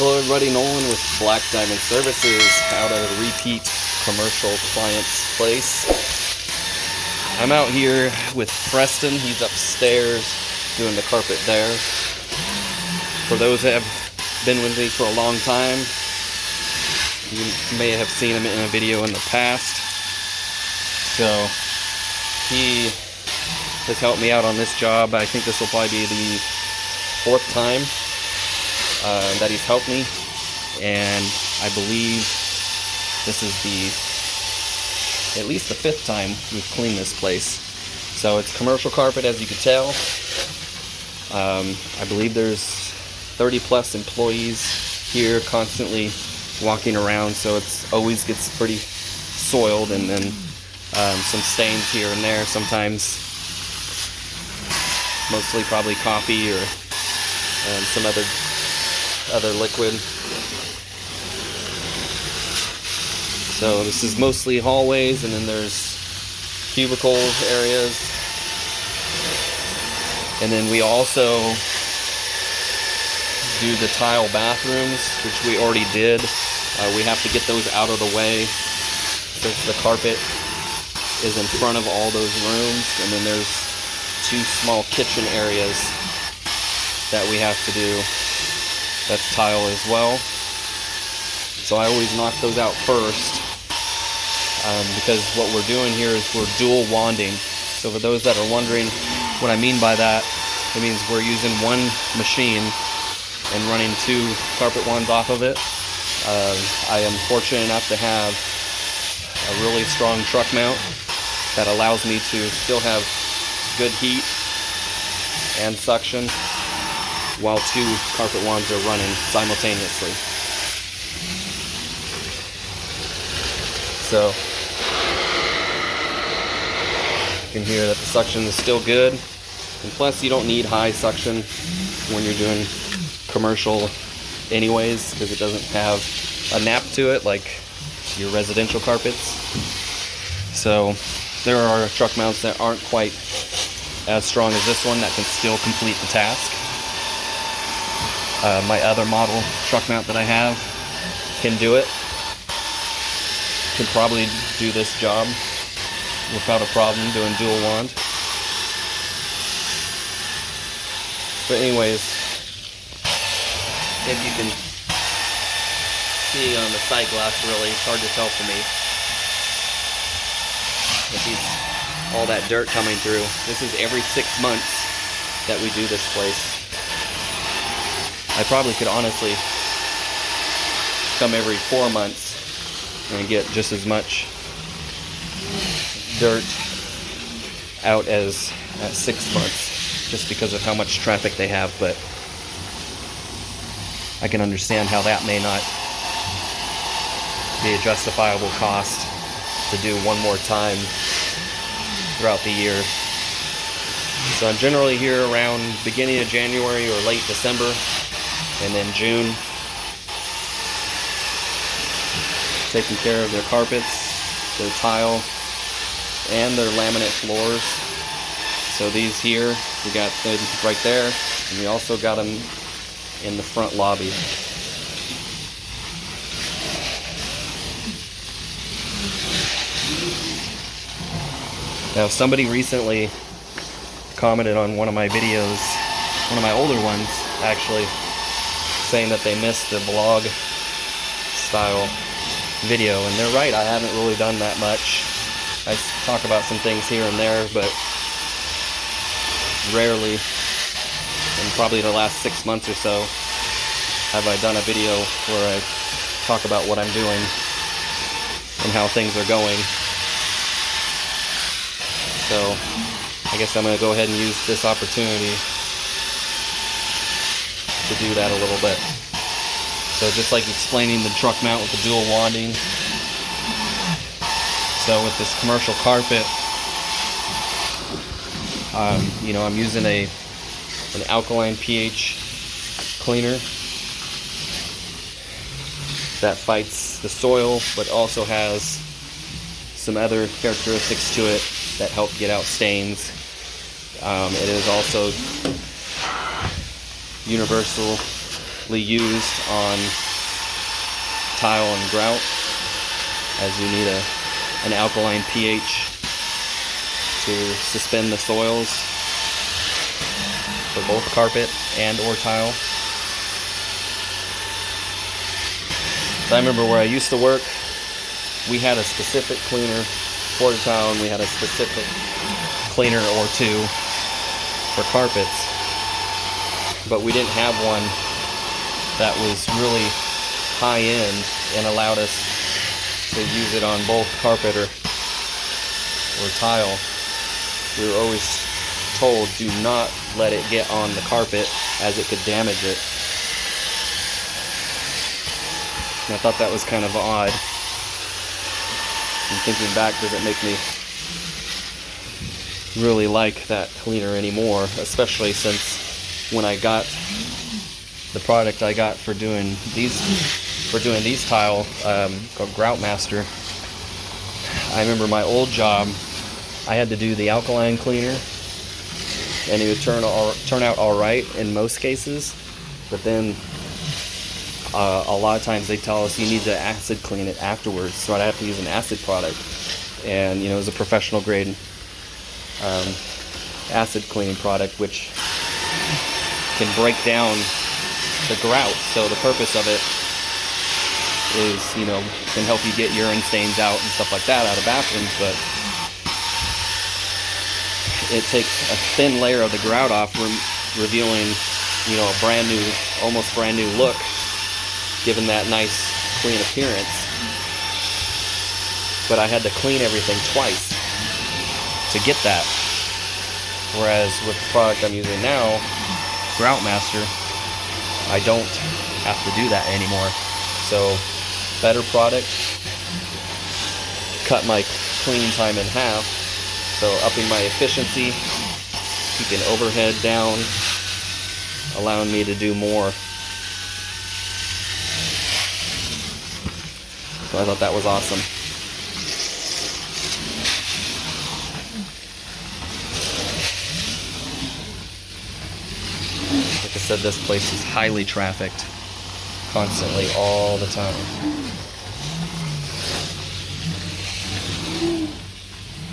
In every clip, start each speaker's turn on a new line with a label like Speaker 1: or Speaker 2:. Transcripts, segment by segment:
Speaker 1: Hello everybody, Nolan with Black Diamond Services out at a repeat commercial client's place. I'm out here with Preston. He's upstairs doing the carpet there. For those that have been with me for a long time, you may have seen him in a video in the past. So he has helped me out on this job. I think this will probably be the fourth time that he's helped me, and I believe this is at least the fifth time we've cleaned this place. So it's commercial carpet, as you can tell. I believe there's 30 plus employees here constantly walking around, so it's always gets pretty soiled, and then some stains here and there sometimes, mostly probably coffee or some other liquid. So this is mostly hallways, and then there's cubicle areas, and then we also do the tile bathrooms, which we already did. We have to get those out of the way since the carpet is in front of all those rooms, and then there's two small kitchen areas that we have to do. That's tile as well. So I always knock those out first, because what we're doing here is we're dual wanding. So for those that are wondering what I mean by that, it means we're using one machine and running two carpet wands off of it. I am fortunate enough to have a really strong truck mount that allows me to still have good heat and suction while two carpet wands are running simultaneously. So you can hear that the suction is still good, and plus you don't need high suction when you're doing commercial anyways, because it doesn't have a nap to it like your residential carpets. So there are truck mounts that aren't quite as strong as this one that can still complete the task. My other model truck mount that I have can do it. Can probably do this job without a problem doing dual wand. But anyways, if you can see on the side glass, really, it's hard to tell for me. All that dirt coming through. This is every 6 months that we do this place. I probably could honestly come every 4 months and get just as much dirt out as at 6 months, just because of how much traffic they have. But I can understand how that may not be a justifiable cost to do one more time throughout the year. So I'm generally here around beginning of January or late December, and then June, taking care of their carpets, their tile, and their laminate floors. So these here, we got them right there, and we also got them in the front lobby. Now, somebody recently commented on one of my videos, one of my older ones actually, saying that they missed the blog style video, and they're right. I haven't really done that much. I talk about some things here and there, but rarely, in probably the last 6 months or so, have I done a video where I talk about what I'm doing and how things are going. So I guess I'm going to go ahead and use this opportunity to do that a little bit. So just like explaining the truck mount with the dual wanding, so with this commercial carpet, I'm using an alkaline pH cleaner that fights the soil, but also has some other characteristics to it that help get out stains. It is also universal typically used on tile and grout, as you need an alkaline pH to suspend the soils for both carpet and or tile. So I remember where I used to work, we had a specific cleaner for the tile and we had a specific cleaner or two for carpets, but we didn't have one that was really high end and allowed us to use it on both carpet or tile. We were always told, do not let it get on the carpet as it could damage it. And I thought that was kind of odd. And thinking back, doesn't make me really like that cleaner anymore, especially since when I got the product I got for doing these tile, called Grout Master. I remember my old job, I had to do the alkaline cleaner, and it would turn out all right in most cases, but then a lot of times they tell us you need to acid clean it afterwards, so I'd have to use an acid product, and it was a professional grade acid cleaning product, which can break down the grout. So the purpose of it is, can help you get urine stains out and stuff like that out of bathrooms, but it takes a thin layer of the grout off, revealing, a brand new, almost brand new look, giving that nice clean appearance. But I had to clean everything twice to get that. Whereas with the product I'm using now, Grout Master, I don't have to do that anymore. So, better product, cut my cleaning time in half, so upping my efficiency, keeping overhead down, allowing me to do more. So I thought that was awesome. Like I said, this place is highly trafficked, constantly, all the time.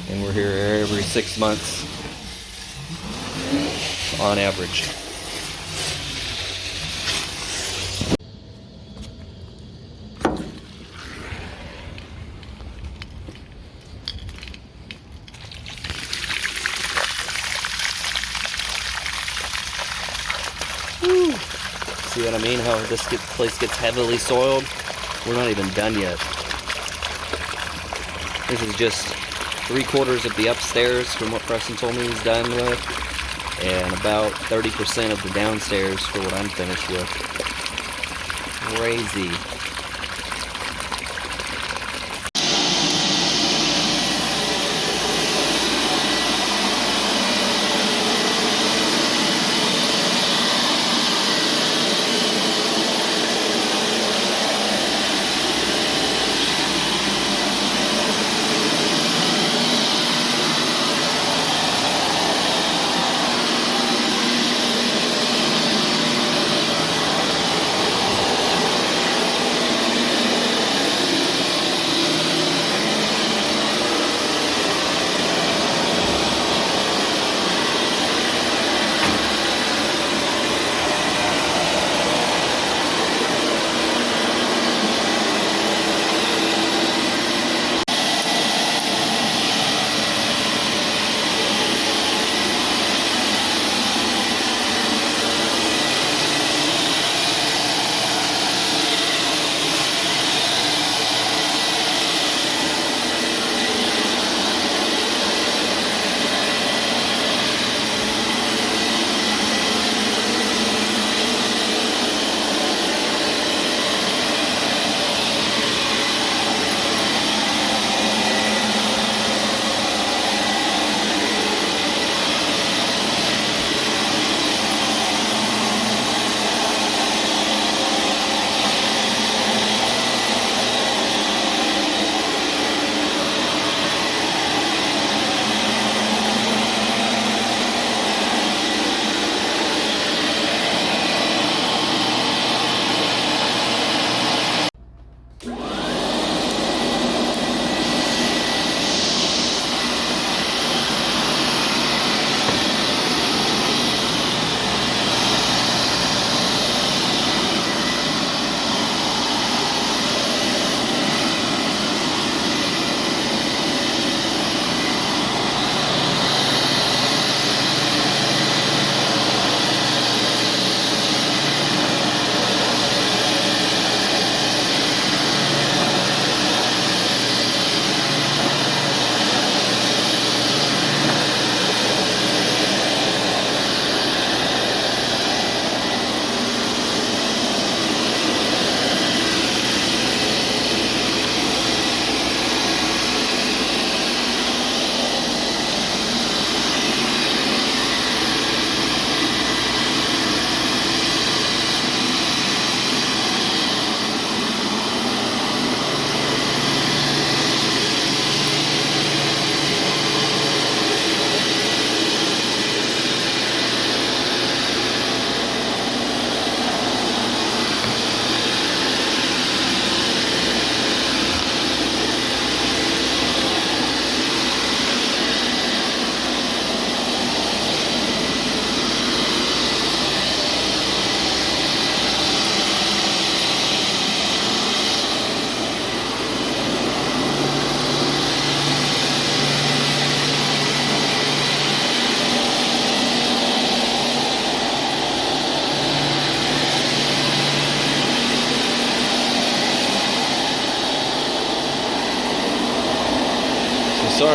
Speaker 1: And we're here every 6 months, on average. Woo. See what I mean? How this place gets heavily soiled? We're not even done yet. This is just 3/4 of the upstairs from what Preston told me he's done with, and about 30% of the downstairs for what I'm finished with. Crazy.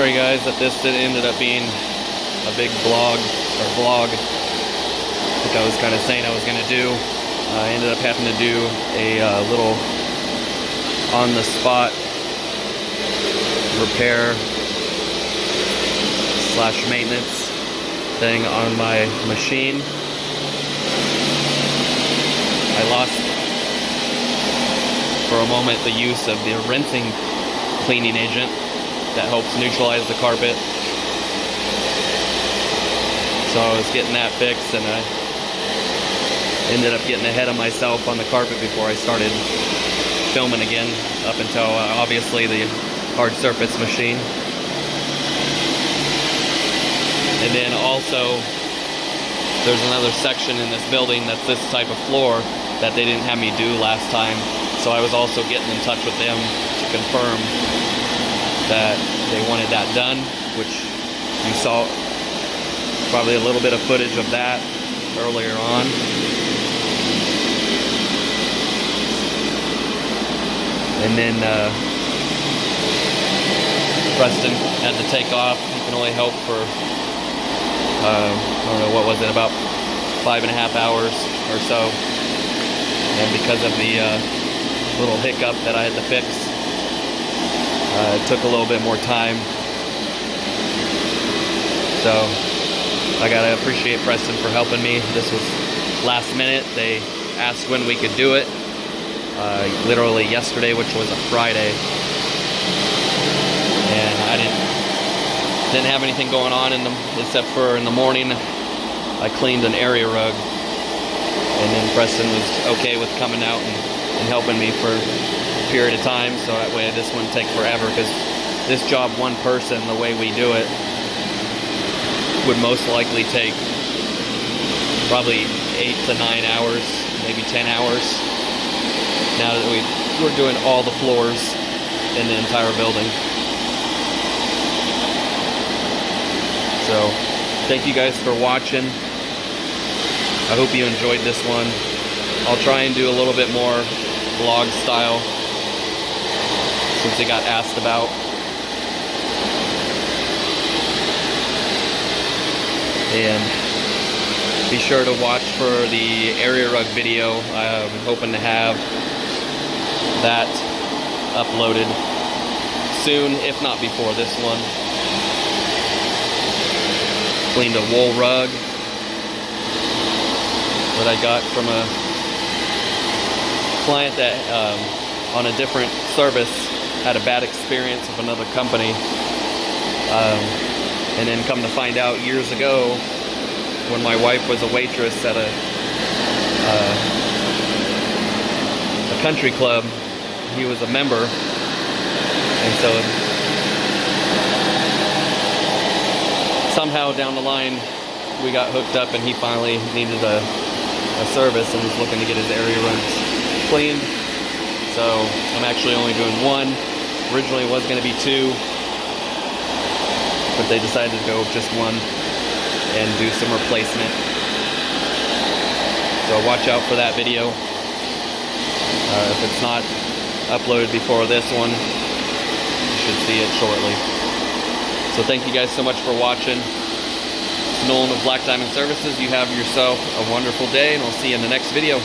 Speaker 1: Sorry guys that this ended up being a big vlog, like I was kind of saying I was going to do. I ended up having to do a little on-the-spot repair / maintenance thing on my machine. I lost for a moment the use of the rinsing cleaning agent that helps neutralize the carpet. So I was getting that fixed, and I ended up getting ahead of myself on the carpet before I started filming again, up until obviously the hard surface machine. And then also there's another section in this building that's this type of floor that they didn't have me do last time, so I was also getting in touch with them to confirm that they wanted that done, which you saw probably a little bit of footage of that earlier on. And then Preston had to take off. He can only help for I don't know, what was it, about 5.5 hours or so. And because of the little hiccup that I had to fix, it took a little bit more time. So I gotta appreciate Preston for helping me. This was last minute. They asked when we could do it. Literally yesterday, which was a Friday. And I didn't have anything going on except for in the morning I cleaned an area rug, and then Preston was okay with coming out and helping me for a period of time, so that way this wouldn't take forever, because this job, one person, the way we do it, would most likely take probably 8 to 9 hours, maybe 10 hours, now that we're doing all the floors in the entire building. So, thank you guys for watching. I hope you enjoyed this one. I'll try and do a little bit more vlog style, since it got asked about. And be sure to watch for the area rug video. I'm hoping to have that uploaded soon, if not before this one. Cleaned a wool rug that I got from a client that on a different service had a bad experience with another company, and then come to find out years ago, when my wife was a waitress at a country club, he was a member, and so somehow down the line we got hooked up, and he finally needed a service and was looking to get his area rugs cleaned. So I'm actually only doing one. Originally it was going to be 2, but they decided to go with just 1 and do some replacement. So watch out for that video. If it's not uploaded before this one, you should see it shortly. So thank you guys so much for watching. It's Nolan of Black Diamond Services. You have yourself a wonderful day, and I'll see you in the next video.